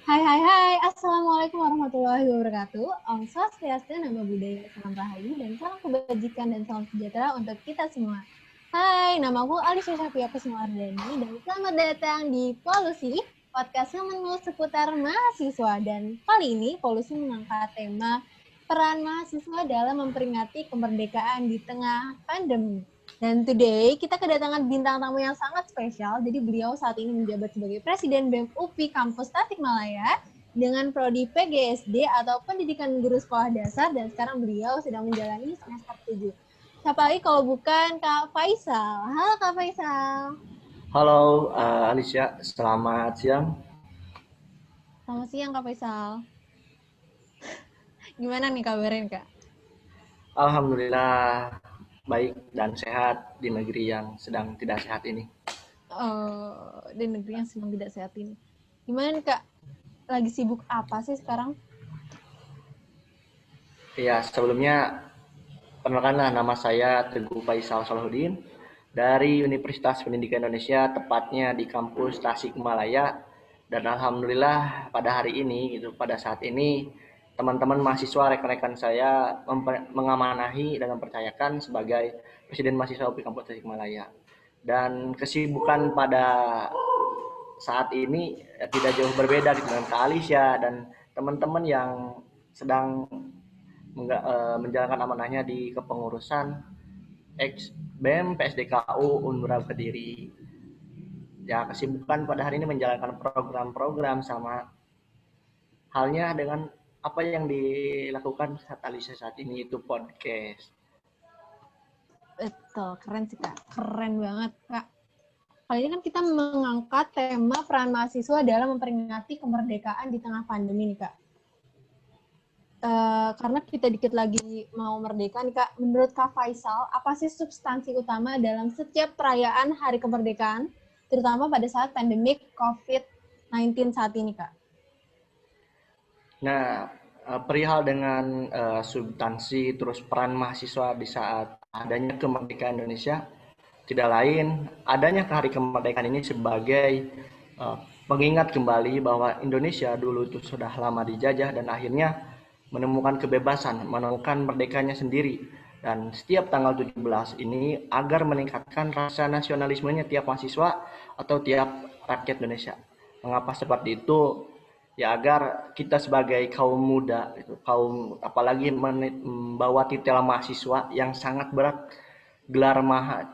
Hai hai hai, Assalamualaikum warahmatullahi wabarakatuh. Om Swastiastu, Namo Buddhaya, Salam Rahayu, dan salam kebajikan dan salam sejahtera untuk kita semua. Hai, namaku Alicia Syafia Kusumardani, dan selamat datang di Polusi, podcast ngomong seputar mahasiswa. Dan kali ini Polusi mengangkat tema peran mahasiswa dalam memperingati kemerdekaan di tengah pandemi. Dan today kita kedatangan bintang tamu yang sangat spesial. Jadi beliau saat ini menjabat sebagai Presiden BEM UPI Kampus Tasikmalaya dengan prodi PGSD atau Pendidikan Guru Sekolah Dasar, dan sekarang beliau sedang menjalani semester 7. Siapa lagi kalau bukan Kak Faisal. Halo Kak Faisal. Halo Alicia, selamat siang. Selamat siang Kak Faisal. Gimana nih kabarnya Kak? Alhamdulillah baik dan sehat di negeri yang sedang tidak sehat ini. Di negeri yang sedang tidak sehat ini. Gimana nih Kak? Lagi sibuk apa sih sekarang? Ya, sebelumnya perkenalkanlah, nama saya Teguh Faisal Salahuddin dari Universitas Pendidikan Indonesia, tepatnya di kampus Tasikmalaya. Dan alhamdulillah pada hari ini, pada saat ini teman-teman mahasiswa rekan-rekan saya mengamanahi dan mempercayakan sebagai Presiden Mahasiswa UPI Kampus Tasikmalaya. Dan kesibukan pada saat ini tidak jauh berbeda dengan Kak Alicia dan teman-teman yang sedang menjalankan amanahnya di kepengurusan ex BEM PSDKU Unmura Kediri. Ya, kesibukan pada hari ini menjalankan program-program sama halnya dengan apa yang dilakukan saat Alicia saat ini, itu podcast. Betul, keren sih Kak. Keren banget Kak. Kali ini kan kita mengangkat tema peran mahasiswa dalam memperingati kemerdekaan di tengah pandemi nih Kak. Karena kita dikit lagi mau merdeka nih Kak, menurut Kak Faisal, apa sih substansi utama dalam setiap perayaan Hari Kemerdekaan, terutama pada saat pandemik COVID-19 saat ini Kak? Nah, perihal dengan substansi terus peran mahasiswa di saat adanya kemerdekaan Indonesia, tidak lain adanya Hari Kemerdekaan ini sebagai pengingat kembali bahwa Indonesia dulu itu sudah lama dijajah dan akhirnya menemukan kebebasan, menemukan merdekanya sendiri. Dan setiap tanggal 17 ini agar meningkatkan rasa nasionalismenya tiap mahasiswa atau tiap rakyat Indonesia. Mengapa seperti itu? Ya agar kita sebagai kaum muda, kaum apalagi membawa titel mahasiswa yang sangat berat, gelar maha.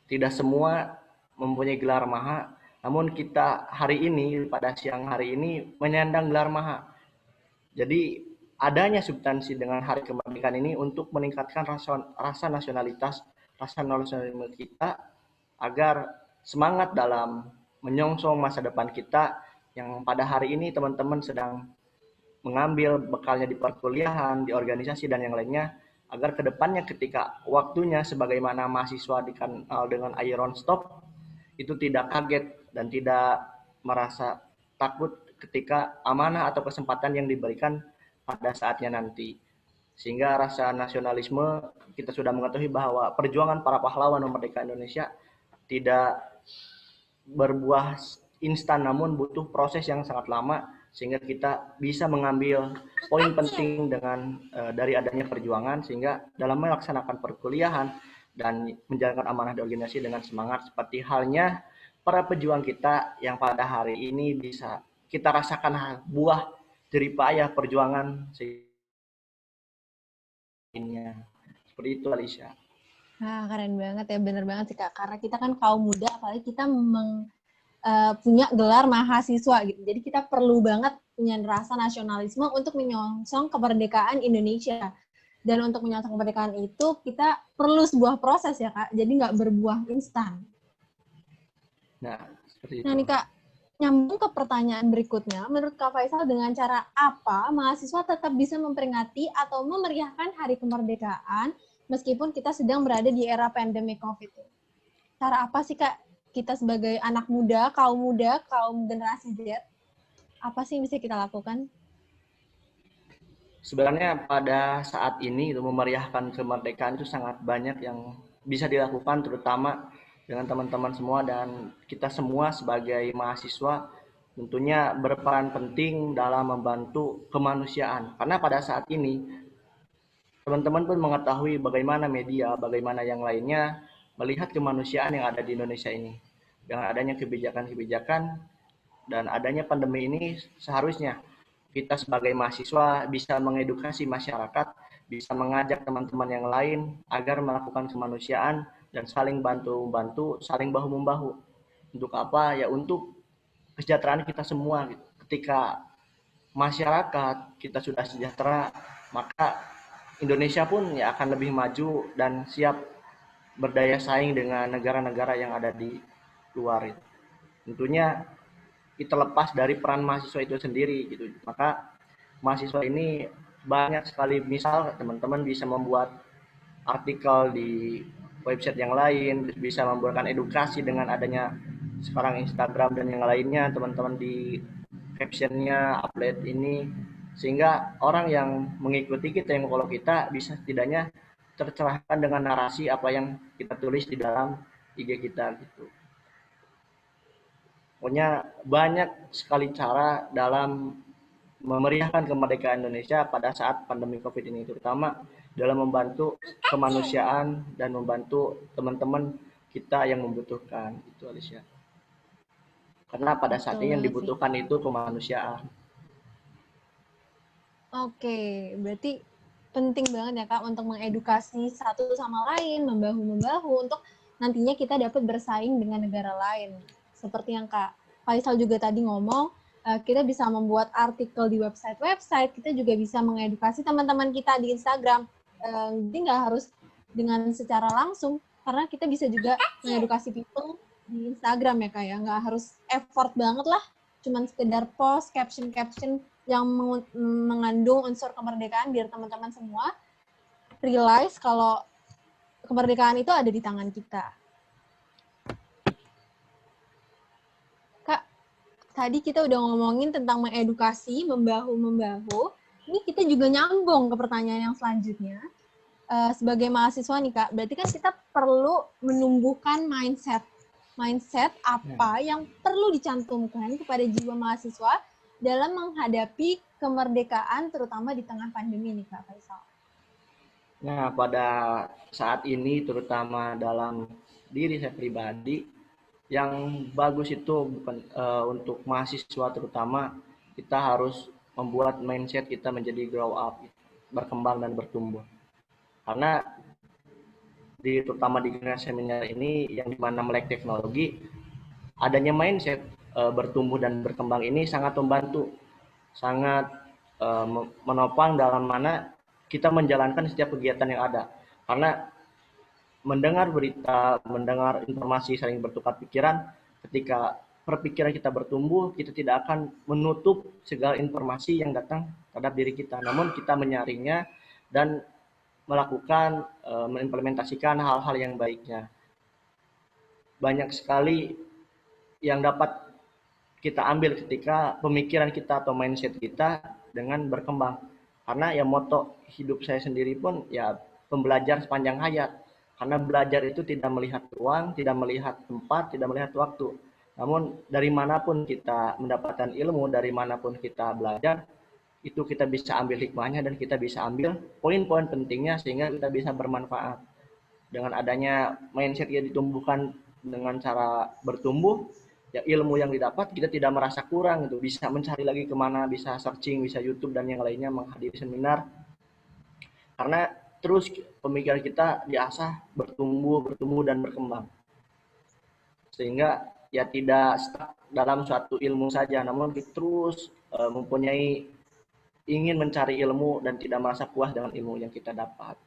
Tidak semua mempunyai gelar maha, namun kita hari ini pada siang hari ini menyandang gelar maha. Jadi adanya substansi dengan Hari Kemerdekaan ini untuk meningkatkan rasa nasionalitas, rasa nasionalisme kita agar semangat dalam menyongsong masa depan kita yang pada hari ini teman-teman sedang mengambil bekalnya di perkuliahan, di organisasi dan yang lainnya, agar kedepannya ketika waktunya sebagaimana mahasiswa dikenal dengan iron stop itu tidak kaget dan tidak merasa takut ketika amanah atau kesempatan yang diberikan pada saatnya nanti. Sehingga rasa nasionalisme, kita sudah mengetahui bahwa perjuangan para pahlawan kemerdekaan Indonesia tidak berbuah instan, namun butuh proses yang sangat lama sehingga kita bisa mengambil poin penting dengan dari adanya perjuangan, sehingga dalam melaksanakan perkuliahan dan menjalankan amanah di organisasi dengan semangat seperti halnya para pejuang kita yang pada hari ini bisa kita rasakan buah jerih payah perjuangan sehingga seperti itu Alicia. Nah, keren banget ya, bener banget sih Kak. Karena kita kan kaum muda, apalagi kita punya gelar mahasiswa gitu. Jadi kita perlu banget punya rasa nasionalisme untuk menyongsong kemerdekaan Indonesia. Dan untuk menyongsong kemerdekaan itu kita perlu sebuah proses ya Kak. Jadi nggak berbuah instan. Nah, seperti Nah itu. nih Kak, nyambung ke pertanyaan berikutnya, menurut Kak Faisal dengan cara apa mahasiswa tetap bisa memperingati atau memeriahkan Hari Kemerdekaan meskipun kita sedang berada di era pandemi COVID? Cara apa sih Kak kita sebagai anak muda, kaum generasi Z, apa sih yang bisa kita lakukan? Sebenarnya pada saat ini itu memeriahkan kemerdekaan itu sangat banyak yang bisa dilakukan, terutama dengan teman-teman semua dan kita semua sebagai mahasiswa tentunya berperan penting dalam membantu kemanusiaan. Karena pada saat ini teman-teman pun mengetahui bagaimana media, bagaimana yang lainnya melihat kemanusiaan yang ada di Indonesia ini. Dengan adanya kebijakan-kebijakan dan adanya pandemi ini, seharusnya kita sebagai mahasiswa bisa mengedukasi masyarakat, bisa mengajak teman-teman yang lain agar melakukan kemanusiaan dan saling bantu-bantu, saling bahu-membahu. Untuk apa? Ya untuk kesejahteraan kita semua. Ketika masyarakat kita sudah sejahtera, maka Indonesia pun ya akan lebih maju dan siap berdaya saing dengan negara-negara yang ada di luar itu. Tentunya kita lepas dari peran mahasiswa itu sendiri gitu. Maka mahasiswa ini banyak sekali, misal teman-teman bisa membuat artikel di website yang lain, bisa membuatkan edukasi dengan adanya sekarang Instagram dan yang lainnya, teman-teman di captionnya upload ini, sehingga orang yang mengikuti kita, yang follow kita, bisa setidaknya tercerahkan dengan narasi apa yang kita tulis di dalam IG kita gitu. Pokoknya banyak sekali cara dalam memeriahkan kemerdekaan Indonesia pada saat pandemi COVID ini, terutama dalam membantu kemanusiaan dan membantu teman-teman kita yang membutuhkan. Itu Alicia. Karena pada saat Betul ini yang banget sih. dibutuhkan itu kemanusiaan. Oke, berarti penting banget ya Kak untuk mengedukasi satu sama lain, membahu-membahu untuk nantinya kita dapat bersaing dengan negara lain. Seperti yang Kak Faisal juga tadi ngomong, kita bisa membuat artikel di website-website, kita juga bisa mengedukasi teman-teman kita di Instagram. Jadi nggak harus dengan secara langsung, karena kita bisa juga mengedukasi people di Instagram ya Kak ya, nggak harus effort banget lah, cuman sekedar post, caption-caption yang mengandung unsur kemerdekaan biar teman-teman semua realize kalau kemerdekaan itu ada di tangan kita. Kak, tadi kita udah ngomongin tentang mengedukasi, membahu-membahu. Ini kita juga nyambung ke pertanyaan yang selanjutnya. Sebagai mahasiswa nih Kak, berarti kan kita perlu menumbuhkan mindset. Mindset apa yang perlu dicantumkan kepada jiwa mahasiswa dalam menghadapi kemerdekaan terutama di tengah pandemi nih Kak Faisal. Nah, pada saat ini terutama dalam diri saya pribadi, yang bagus itu bukan untuk mahasiswa terutama, kita harus membuat mindset kita menjadi grow up, berkembang dan bertumbuh. Karena terutama di generasi milenial ini yang dimana melek teknologi, adanya mindset bertumbuh dan berkembang ini sangat membantu, sangat menopang dalam mana kita menjalankan setiap kegiatan yang ada. Karena mendengar berita, mendengar informasi, saling bertukar pikiran, ketika perpikiran kita bertumbuh, kita tidak akan menutup segala informasi yang datang terhadap diri kita, namun kita menyaringnya dan melakukan mengimplementasikan hal-hal yang baiknya. Banyak sekali yang dapat kita ambil ketika pemikiran kita atau mindset kita dengan berkembang. Karena ya moto hidup saya sendiri pun ya pembelajar sepanjang hayat. Karena belajar itu tidak melihat ruang, tidak melihat tempat, tidak melihat waktu. Namun dari manapun kita mendapatkan ilmu, dari manapun kita belajar, itu kita bisa ambil hikmahnya dan kita bisa ambil poin-poin pentingnya sehingga kita bisa bermanfaat. Dengan adanya mindset yang ditumbuhkan dengan cara bertumbuh, ya ilmu yang didapat kita tidak merasa kurang, itu bisa mencari lagi kemana, bisa searching, bisa YouTube dan yang lainnya, menghadiri seminar, karena terus pemikiran kita diasah, bertumbuh dan berkembang, sehingga ya tidak stuck dalam suatu ilmu saja, namun kita terus mempunyai ingin mencari ilmu dan tidak merasa puas dengan ilmu yang kita dapat.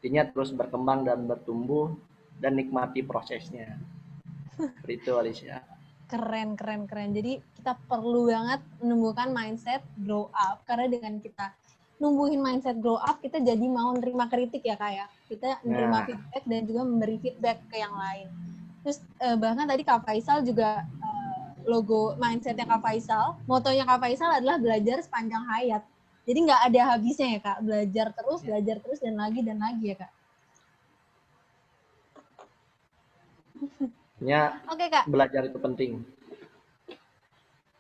Artinya terus berkembang dan bertumbuh dan nikmati prosesnya. Seperti itu Alicia. Keren, keren, keren. Jadi kita perlu banget menumbuhkan mindset grow up. Karena dengan kita numbuhin mindset grow up, kita jadi mau nerima kritik ya Kak ya. Kita menerima feedback dan juga memberi feedback ke yang lain. Terus bahkan tadi Kak Faisal juga logo mindsetnya Kak Faisal, motonya Kak Faisal adalah belajar sepanjang hayat. Jadi nggak ada habisnya ya Kak, belajar terus dan lagi ya Kak. Ya, Oke Kak. belajar itu penting.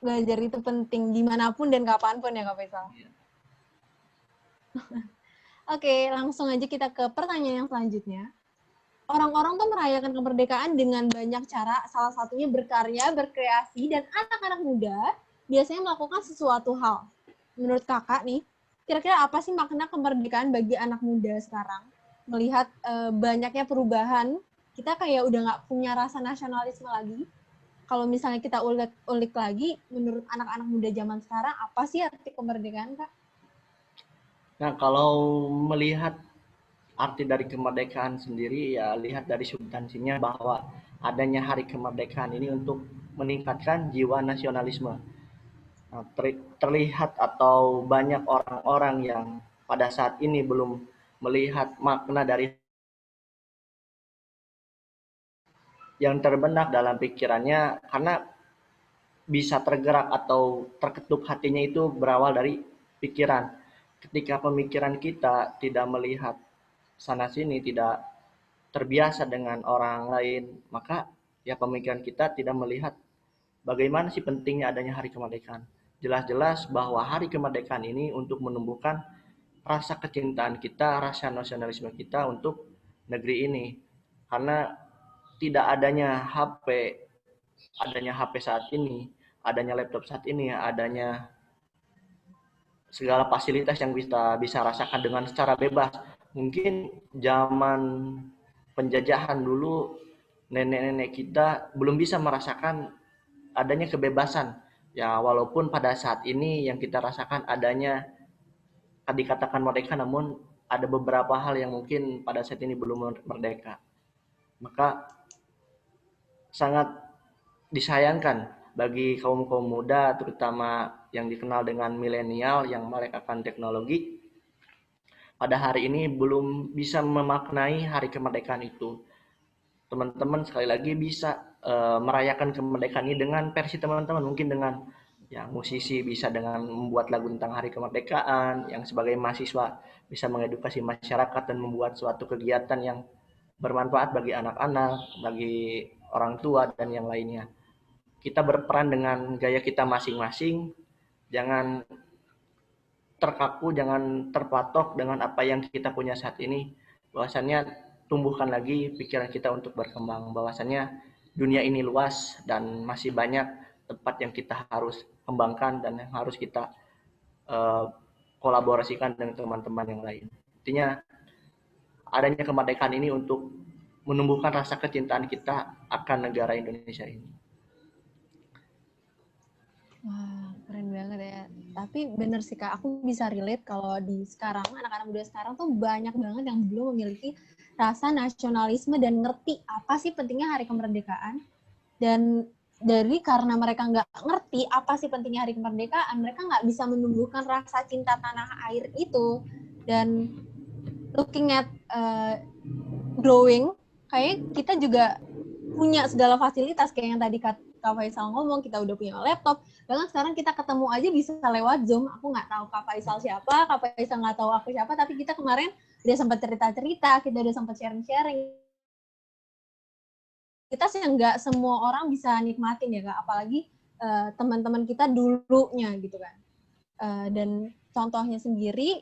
Belajar itu penting dimanapun dan kapanpun ya Kak Faisal. Iya. Oke, langsung aja kita ke pertanyaan yang selanjutnya. Orang-orang tuh merayakan kemerdekaan dengan banyak cara, salah satunya berkarya, berkreasi, dan anak-anak muda biasanya melakukan sesuatu hal. Menurut kakak nih, kira-kira apa sih makna kemerdekaan bagi anak muda sekarang? Melihat banyaknya perubahan, kita kayak udah nggak punya rasa nasionalisme lagi. Kalau misalnya kita ulik lagi, menurut anak-anak muda zaman sekarang, apa sih arti kemerdekaan, Kak? Nah, kalau melihat arti dari kemerdekaan sendiri, ya lihat dari substansinya bahwa adanya hari kemerdekaan ini untuk meningkatkan jiwa nasionalisme. Nah, terlihat atau banyak orang-orang yang pada saat ini belum melihat makna dari yang terbenak dalam pikirannya, karena bisa tergerak atau terketuk hatinya itu berawal dari pikiran. Ketika pemikiran kita tidak melihat sana sini, tidak terbiasa dengan orang lain, maka ya pemikiran kita tidak melihat bagaimana sih pentingnya adanya hari kemerdekaan. Jelas-jelas bahwa hari kemerdekaan ini untuk menumbuhkan rasa kecintaan kita, rasa nasionalisme kita untuk negeri ini. Karena tidak adanya HP saat ini, adanya laptop saat ini, adanya segala fasilitas yang kita bisa rasakan dengan secara bebas. Mungkin zaman penjajahan dulu nenek-nenek kita belum bisa merasakan adanya kebebasan. Ya walaupun pada saat ini yang kita rasakan adanya dikatakan merdeka, namun ada beberapa hal yang mungkin pada saat ini belum merdeka. Maka sangat disayangkan bagi kaum-kaum muda, terutama yang dikenal dengan milenial yang melek-akan teknologi, pada hari ini belum bisa memaknai hari kemerdekaan itu. Teman-teman sekali lagi bisa merayakan kemerdekaan ini dengan versi teman-teman, mungkin dengan yang musisi bisa dengan membuat lagu tentang hari kemerdekaan, yang sebagai mahasiswa bisa mengedukasi masyarakat dan membuat suatu kegiatan yang bermanfaat bagi anak-anak, bagi orang tua dan yang lainnya. Kita berperan dengan gaya kita masing-masing, jangan terkaku, jangan terpatok dengan apa yang kita punya saat ini. Bahwasannya tumbuhkan lagi pikiran kita untuk berkembang. Bahwasannya dunia ini luas dan masih banyak tempat yang kita harus kembangkan dan yang harus kita uh, kolaborasikan dengan teman-teman yang lain. Intinya adanya kemerdekaan ini untuk menumbuhkan rasa kecintaan kita akan negara Indonesia ini. Wah, keren banget ya. Tapi bener sih Kak, aku bisa relate kalau di sekarang, anak-anak muda sekarang tuh banyak banget yang belum memiliki rasa nasionalisme dan ngerti apa sih pentingnya hari kemerdekaan. Dan karena mereka nggak ngerti apa sih pentingnya hari kemerdekaan, mereka nggak bisa menumbuhkan rasa cinta tanah air itu. Dan looking at growing, kayak kita juga punya segala fasilitas kayak yang tadi Kak Faisal ngomong, kita udah punya laptop, bahkan sekarang kita ketemu aja bisa lewat Zoom. Aku nggak tahu Kak Faisal siapa, Kak Faisal nggak tahu aku siapa, tapi kita kemarin udah sempat cerita-cerita, kita udah sempat sharing-sharing. Kita sih nggak semua orang bisa nikmatin ya Kak, apalagi teman-teman kita dulunya gitu kan. Dan contohnya sendiri,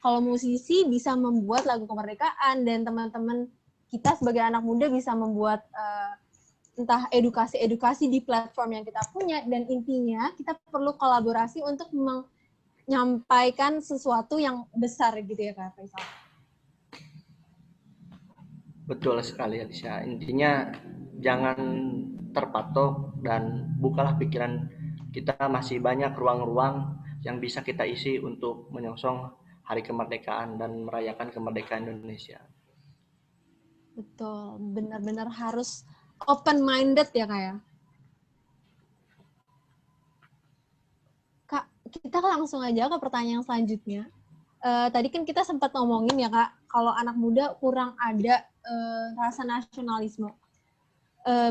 kalau musisi bisa membuat lagu kemerdekaan dan teman-teman kita sebagai anak muda bisa membuat entah edukasi di platform yang kita punya, dan intinya kita perlu kolaborasi untuk menyampaikan sesuatu yang besar gitu ya Kak Faisal. Betul sekali Alicia. Intinya jangan terpatok dan bukalah pikiran kita, masih banyak ruang-ruang yang bisa kita isi untuk menyongsong hari kemerdekaan dan merayakan kemerdekaan Indonesia. Betul, benar-benar harus open-minded ya Kak ya. Kak, kita langsung aja ke pertanyaan selanjutnya. Tadi kan kita sempat ngomongin ya Kak, kalau anak muda kurang ada rasa nasionalisme.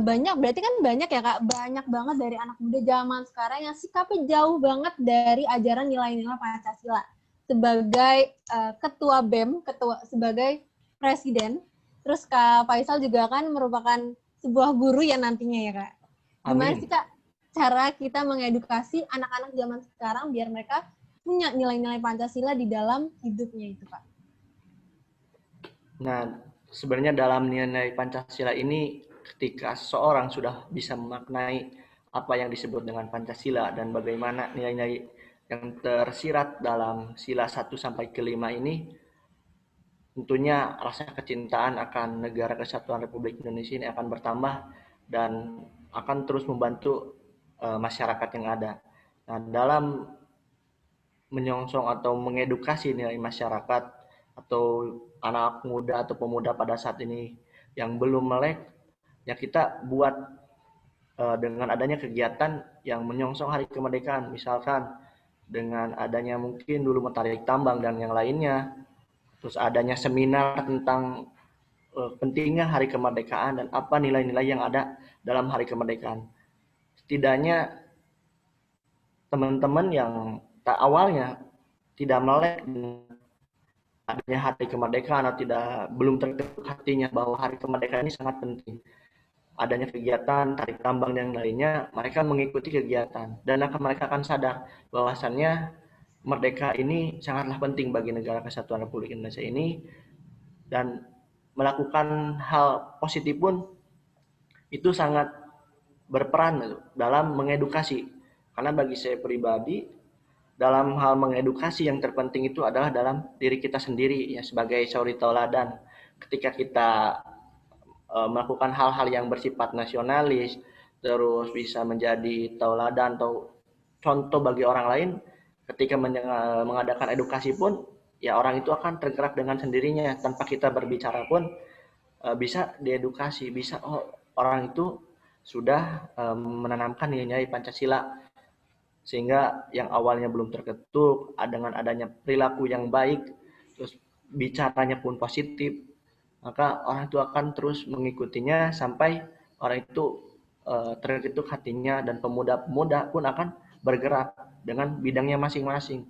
Berarti kan banyak ya Kak, banyak banget dari anak muda zaman sekarang yang sikapnya jauh banget dari ajaran nilai-nilai Pancasila. Sebagai ketua BEM, sebagai presiden, terus Kak Faisal juga kan merupakan sebuah guru ya nantinya ya Kak. Gimana Amin. sih Kak cara kita mengedukasi anak-anak zaman sekarang biar mereka punya nilai-nilai Pancasila di dalam hidupnya itu, Kak? Nah, sebenarnya dalam nilai Pancasila ini, ketika seseorang sudah bisa memaknai apa yang disebut dengan Pancasila dan bagaimana nilai-nilai yang tersirat dalam sila 1 sampai ke 5 ini, tentunya rasa kecintaan akan negara kesatuan Republik Indonesia ini akan bertambah dan akan terus membantu masyarakat yang ada. Nah, dalam menyongsong atau mengedukasi nilai masyarakat atau anak muda atau pemuda pada saat ini yang belum melek, ya kita buat dengan adanya kegiatan yang menyongsong hari kemerdekaan, misalkan dengan adanya mungkin dulu tarik tambang dan yang lainnya, terus adanya seminar tentang pentingnya hari kemerdekaan dan apa nilai-nilai yang ada dalam hari kemerdekaan. Setidaknya teman-teman yang tak awalnya tidak melek adanya hari kemerdekaan atau belum terketuk hatinya bahwa hari kemerdekaan ini sangat penting. Adanya kegiatan tarik tambang dan lainnya, mereka mengikuti kegiatan dan mereka akan sadar bahwasannya merdeka ini sangatlah penting bagi negara kesatuan Republik Indonesia ini, dan melakukan hal positif pun itu sangat berperan dalam mengedukasi. Karena bagi saya pribadi, dalam hal mengedukasi yang terpenting itu adalah dalam diri kita sendiri ya, sebagai suri tauladan. Ketika kita melakukan hal-hal yang bersifat nasionalis, terus bisa menjadi tauladan atau contoh bagi orang lain, ketika mengadakan edukasi pun ya orang itu akan tergerak dengan sendirinya tanpa kita berbicara pun bisa diedukasi, bisa orang itu sudah menanamkan nilai-nilai Pancasila, sehingga yang awalnya belum terketuk dengan adanya perilaku yang baik, terus bicaranya pun positif, maka orang itu akan terus mengikutinya sampai orang itu terketuk hatinya dan pemuda-pemuda pun akan bergerak dengan bidangnya masing-masing.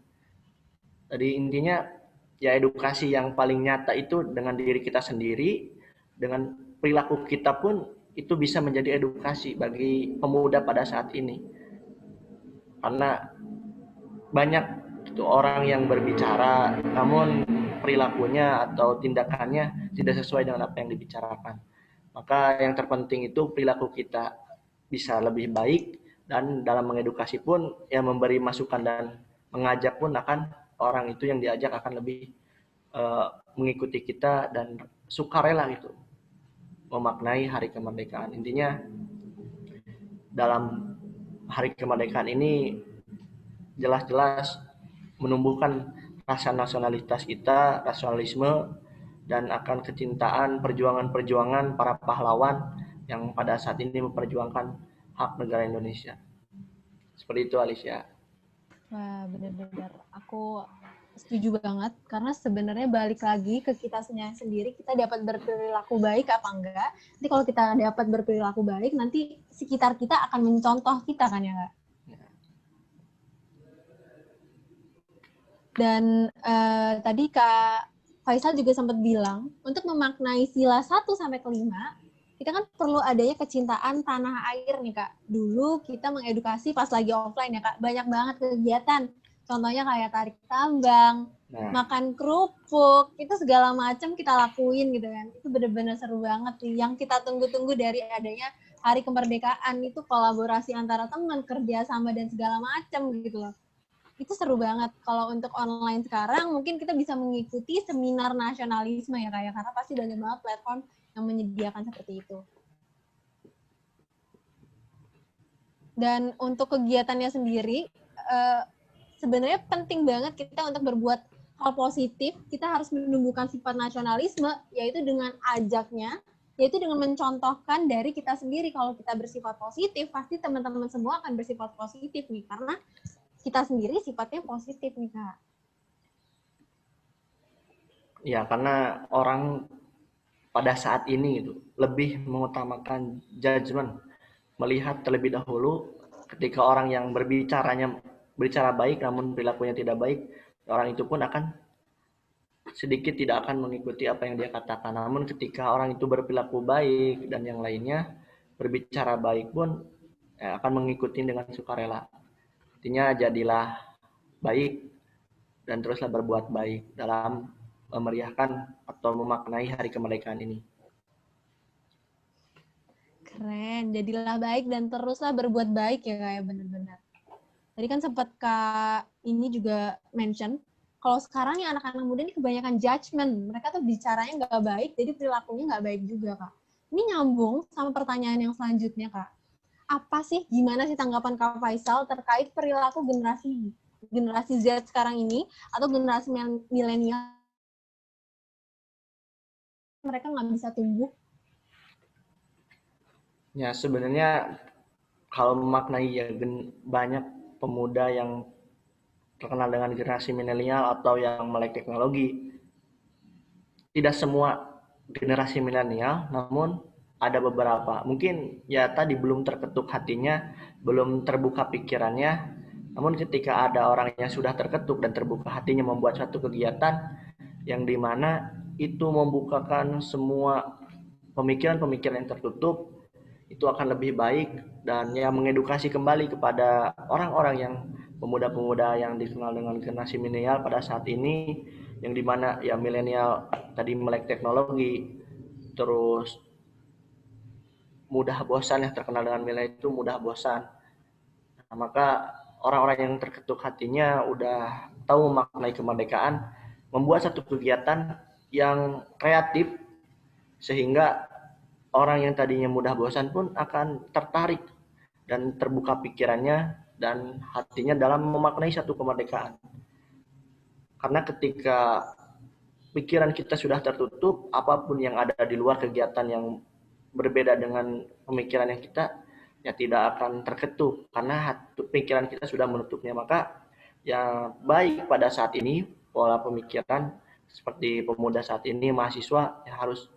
Jadi intinya ya edukasi yang paling nyata itu dengan diri kita sendiri, dengan perilaku kita pun itu bisa menjadi edukasi bagi pemuda pada saat ini. Karena banyak itu orang yang berbicara namun perilakunya atau tindakannya tidak sesuai dengan apa yang dibicarakan. Maka yang terpenting itu perilaku kita bisa lebih baik, dan dalam mengedukasi pun yang memberi masukan dan mengajak pun akan orang itu yang diajak akan lebih mengikuti kita dan sukarela gitu memaknai hari kemerdekaan. Intinya dalam hari kemerdekaan ini jelas-jelas menumbuhkan rasa nasionalitas kita, nasionalisme, dan akan kecintaan perjuangan-perjuangan para pahlawan yang pada saat ini memperjuangkan hak negara Indonesia. Seperti itu, Alicia. Wah, benar-benar. Aku setuju banget, karena sebenarnya balik lagi ke kita sendiri, kita dapat berperilaku baik apa enggak. Nanti kalau kita dapat berperilaku baik, nanti sekitar kita akan mencontoh kita kan ya, Kak? Dan tadi Kak Faisal juga sempat bilang, untuk memaknai sila 1 sampai ke 5, kita kan perlu adanya kecintaan tanah air nih, Kak. Dulu kita mengedukasi pas lagi offline ya, Kak. Banyak banget kegiatan. Contohnya kayak tarik tambang, makan kerupuk, itu segala macam kita lakuin gitu kan. Itu benar-benar seru banget sih. Yang kita tunggu-tunggu dari adanya hari kemerdekaan itu kolaborasi antara teman, kerjasama, dan segala macam gitu loh. Itu seru banget. Kalau untuk online sekarang, mungkin kita bisa mengikuti seminar nasionalisme ya, Kak, ya. Karena pasti banyak banget platform yang menyediakan seperti itu. Dan untuk kegiatannya sendiri, sebenarnya penting banget kita untuk berbuat hal positif. Kita harus menumbuhkan sifat nasionalisme, yaitu dengan ajaknya, yaitu dengan mencontohkan dari kita sendiri. Kalau kita bersifat positif, pasti teman-teman semua akan bersifat positif nih, karena kita sendiri sifatnya positif nih, Kak. Ya, karena orang pada saat ini itu lebih mengutamakan judgement, melihat terlebih dahulu. Ketika orang yang berbicara baik namun perilakunya tidak baik, orang itu pun akan sedikit tidak akan mengikuti apa yang dia katakan. Namun ketika orang itu berperilaku baik dan yang lainnya berbicara baik pun, akan mengikuti dengan sukarela. Artinya jadilah baik dan teruslah berbuat baik dalam memeriahkan atau memaknai hari kemerdekaan ini. Keren, jadilah baik dan teruslah berbuat baik ya Kak ya, benar-benar. Tadi kan sempat Kak ini juga mention, kalau sekarang nih anak-anak muda ini kebanyakan judgment. Mereka tuh bicaranya nggak baik, jadi perilakunya nggak baik juga Kak. Ini nyambung sama pertanyaan yang selanjutnya Kak. Apa sih, gimana sih tanggapan Kak Faisal terkait perilaku generasi Z sekarang ini, atau generasi milenial, mereka nggak bisa tumbuh? Ya sebenarnya kalau memaknai ya banyak pemuda yang terkenal dengan generasi milenial atau yang melek teknologi. Tidak semua generasi milenial, namun ada beberapa. Mungkin ya tadi belum terketuk hatinya, belum terbuka pikirannya. Namun ketika ada orang yang sudah terketuk dan terbuka hatinya membuat suatu kegiatan yang dimana itu membukakan semua pemikiran-pemikiran yang tertutup, itu akan lebih baik dan yang mengedukasi kembali kepada orang-orang yang pemuda-pemuda yang dikenal dengan generasi milenial pada saat ini, yang dimana ya milenial tadi melek teknologi, terus mudah bosan, yang terkenal dengan milenial itu mudah bosan. Nah, maka orang-orang yang terketuk hatinya udah tahu memaknai kemerdekaan, membuat satu kegiatan yang kreatif sehingga orang yang tadinya mudah bosan pun akan tertarik dan terbuka pikirannya dan hatinya dalam memaknai satu kemerdekaan. Karena ketika pikiran kita sudah tertutup, apapun yang ada di luar kegiatan yang berbeda dengan pemikiran yang kita, ya tidak akan terketuk karena pikiran kita sudah menutupnya. Maka yang baik pada saat ini pola pemikiran seperti pemuda saat ini, mahasiswa ya harus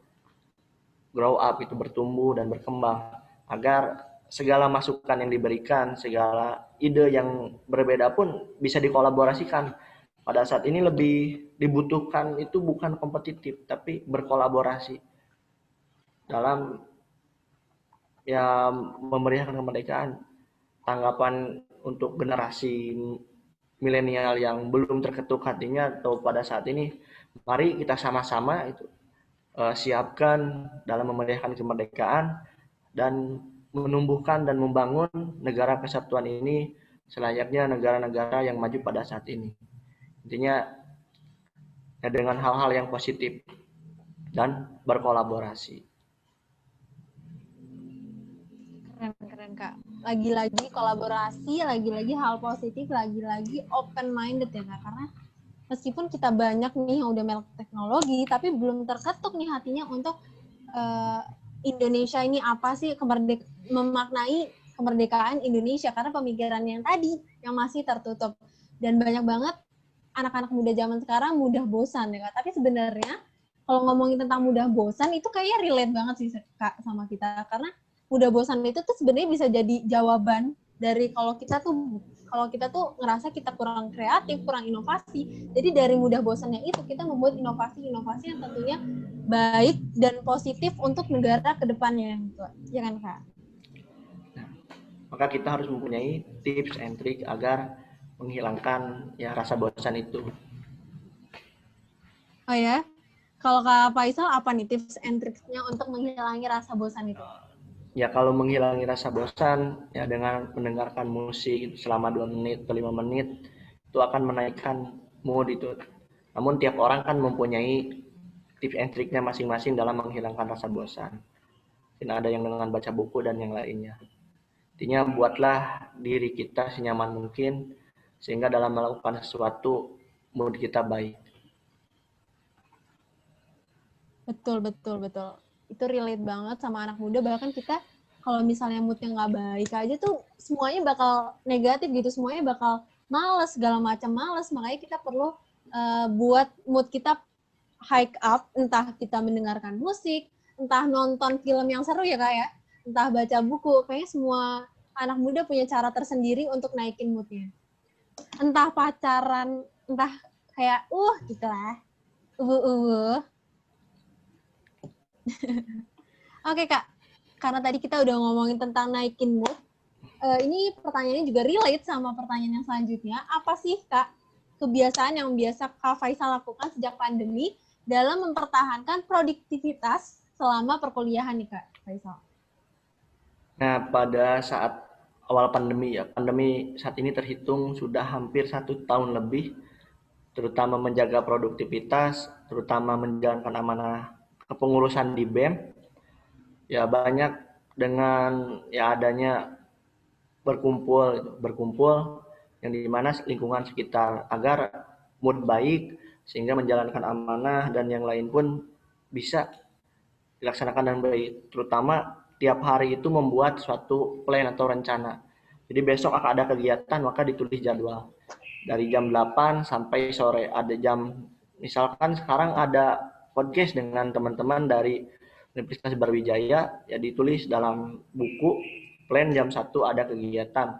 grow up, itu bertumbuh dan berkembang agar segala masukan yang diberikan, segala ide yang berbeda pun bisa dikolaborasikan. Pada saat ini lebih dibutuhkan itu bukan kompetitif, tapi berkolaborasi dalam ya memeriahkan kemerdekaan. Tanggapan untuk generasi milenial yang belum terketuk hatinya atau pada saat ini, mari kita sama-sama itu siapkan dalam memeriahkan kemerdekaan dan menumbuhkan dan membangun negara kesatuan ini selayaknya negara-negara yang maju pada saat ini. Intinya ya dengan hal-hal yang positif dan berkolaborasi. Keren, keren Kak. Lagi-lagi kolaborasi, lagi-lagi hal positif, lagi-lagi open minded ya Kak. Karena meskipun kita banyak nih yang udah melek teknologi, tapi belum terketuk nih hatinya untuk Indonesia ini apa sih, memaknai kemerdekaan Indonesia, karena pemikiran yang tadi yang masih tertutup. Dan banyak banget anak-anak muda zaman sekarang mudah bosan ya Kak. Tapi sebenarnya kalau ngomongin tentang mudah bosan itu kayaknya relate banget sih Kak sama kita, karena mudah bosan itu tuh sebenarnya bisa jadi jawaban dari kalau kita tuh ngerasa kita kurang kreatif, kurang inovasi. Jadi dari mudah bosannya itu kita membuat inovasi-inovasi yang tentunya baik dan positif untuk negara ke depannya gitu. Ya kan Kak? Maka kita harus mempunyai tips and trick agar menghilangkan ya rasa bosan itu. Oh ya, kalau Kak Faisal apa nih tips and tricksnya untuk menghilangi rasa bosan itu? Ya kalau menghilangi rasa bosan ya dengan mendengarkan musik selama 2 menit atau 5 menit itu akan menaikkan mood itu. Namun tiap orang kan mempunyai tips and triknya masing-masing dalam menghilangkan rasa bosan. Mungkin ada yang dengan baca buku dan yang lainnya. Intinya buatlah diri kita senyaman mungkin sehingga dalam melakukan sesuatu mood kita baik. Betul, betul, betul. Itu relate banget sama anak muda. Bahkan kita kalau misalnya moodnya nggak baik aja tuh semuanya bakal negatif gitu. Semuanya bakal males, segala macam males. Makanya kita perlu buat mood kita hike up. Entah kita mendengarkan musik, entah nonton film yang seru ya Kak ya. Entah baca buku. Kayaknya semua anak muda punya cara tersendiri untuk naikin moodnya. Entah pacaran, entah kayak gitu lah. Oke Kak, karena tadi kita udah ngomongin tentang naikin mood, ini pertanyaannya juga relate sama pertanyaan yang selanjutnya. Apa sih, Kak, kebiasaan yang biasa Kak Faisal lakukan sejak pandemi dalam mempertahankan produktivitas selama perkuliahan nih, Kak Faisal? Nah, pada saat awal pandemi ya, pandemi saat ini terhitung sudah hampir 1 tahun lebih, terutama menjaga produktivitas, terutama menjalankan amanah kepengurusan di BEM, ya banyak dengan ya adanya berkumpul yang dimana lingkungan sekitar agar mood baik sehingga menjalankan amanah dan yang lain pun bisa dilaksanakan dengan baik. Terutama tiap hari itu membuat suatu plan atau rencana. Jadi besok akan ada kegiatan maka ditulis jadwal. Dari jam 8 sampai sore ada jam, misalkan sekarang ada podcast dengan teman-teman dari Universitas Barwijaya, ya ditulis dalam buku plan jam 1 ada kegiatan.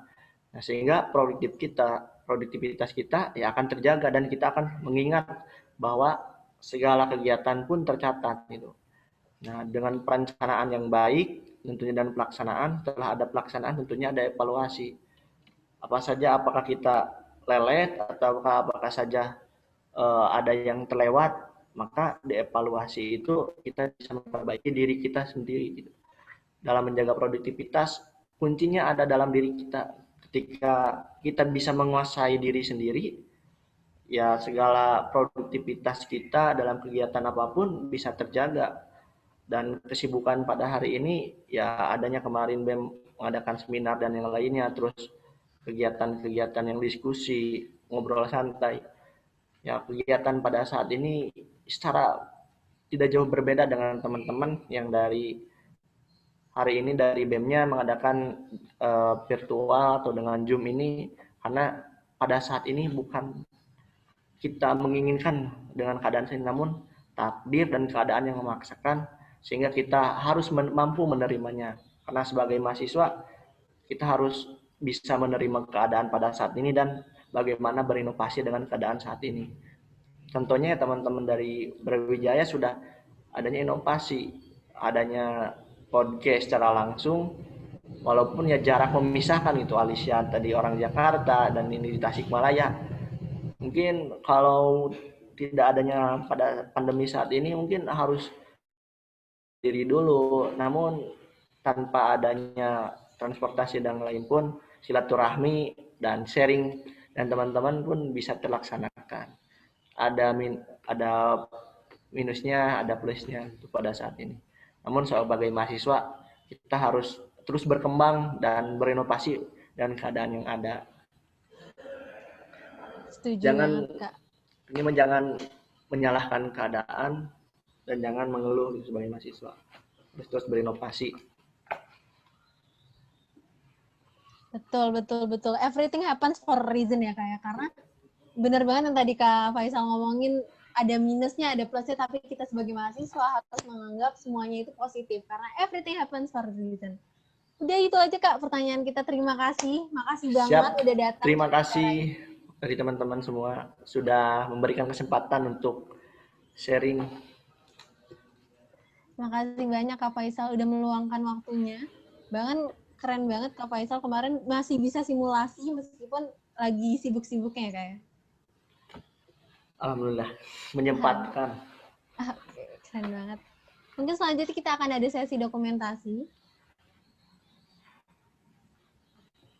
Nah, sehingga produktivitas kita ya akan terjaga dan kita akan mengingat bahwa segala kegiatan pun tercatat gitu. Nah, dengan perencanaan yang baik tentunya dan pelaksanaan, setelah ada pelaksanaan tentunya ada evaluasi. Apa saja, apakah kita lelet atau apakah saja ada yang terlewat, maka dievaluasi itu kita bisa memperbaiki diri kita sendiri gitu. Dalam menjaga produktivitas, kuncinya ada dalam diri kita. Ketika kita bisa menguasai diri sendiri, ya segala produktivitas kita dalam kegiatan apapun bisa terjaga. Dan kesibukan pada hari ini ya adanya kemarin BEM mengadakan seminar dan yang lainnya, terus kegiatan-kegiatan yang diskusi, ngobrol santai. Ya kegiatan pada saat ini secara tidak jauh berbeda dengan teman-teman yang dari hari ini dari BEM-nya mengadakan virtual atau dengan Zoom ini, karena pada saat ini bukan kita menginginkan dengan keadaan ini, namun takdir dan keadaan yang memaksakan sehingga kita harus mampu menerimanya. Karena sebagai mahasiswa kita harus bisa menerima keadaan pada saat ini dan bagaimana berinovasi dengan keadaan saat ini. Contohnya teman-teman dari Brawijaya sudah adanya inovasi, adanya podcast secara langsung, walaupun ya jarak memisahkan itu, Alicia tadi orang Jakarta dan ini di Tasikmalaya. Mungkin kalau tidak adanya pada pandemi saat ini mungkin harus diri dulu, namun tanpa adanya transportasi dan lain pun silaturahmi dan sharing dan teman-teman pun bisa terlaksanakan. Ada minusnya, ada plusnya itu pada saat ini. Namun sebagai mahasiswa kita harus terus berkembang dan berinovasi dan keadaan yang ada. Setuju Jangan banget, Kak. jangan menyalahkan keadaan dan jangan mengeluh sebagai mahasiswa. Terus berinovasi. Betul, betul, betul. Everything happens for a reason ya, Kak, ya. Karena benar banget yang tadi Kak Faisal ngomongin, ada minusnya, ada plusnya, tapi kita sebagai mahasiswa harus menganggap semuanya itu positif. Karena everything happens for a reason. Udah itu aja, Kak, pertanyaan kita. Terima kasih. Makasih banget udah datang. Terima kasih dari teman-teman semua sudah memberikan kesempatan untuk sharing. Terima kasih banyak Kak Faisal udah meluangkan waktunya. Bahkan keren banget Kak Faisal kemarin masih bisa simulasi meskipun lagi sibuk-sibuknya ya Kak ya. Alhamdulillah menyempatkan. Oke, keren banget. Mungkin selanjutnya kita akan ada sesi dokumentasi.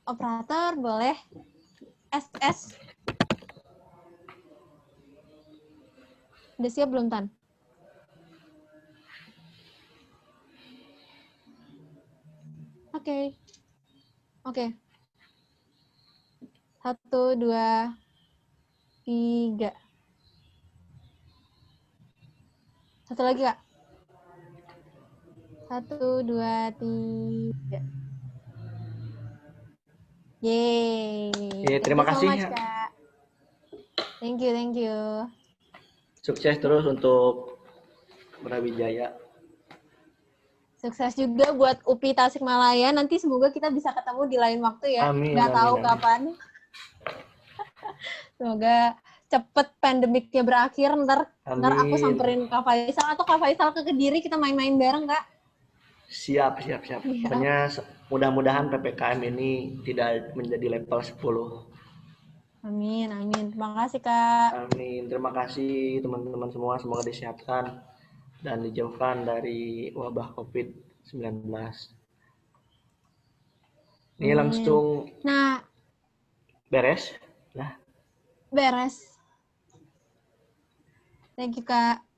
Operator boleh SS. Udah siap belum Tan? Oke. 1, 2, 3. Satu lagi, Kak. 1, 2, 3. Yeay. Terima kasih. So much, Kak. Thank you. Sukses terus untuk Brawijaya. Sukses juga buat UPI Tasikmalaya. Nanti semoga kita bisa ketemu di lain waktu ya. Amin. Nggak tahu kapan. Semoga cepet pandemiknya berakhir. Ntar aku samperin Kak Faisal atau Kak Faisal ke Kediri, kita main-main bareng, Kak. Siap. Pokoknya mudah-mudahan PPKM ini tidak menjadi level 10. Amin, amin. Terima kasih, Kak. Amin. Terima kasih teman-teman semua. Semoga disehatkan dan dijauhkan dari wabah COVID-19. Ini Amin. langsung Nah, beres. Nah, beres. Thank you, Kak.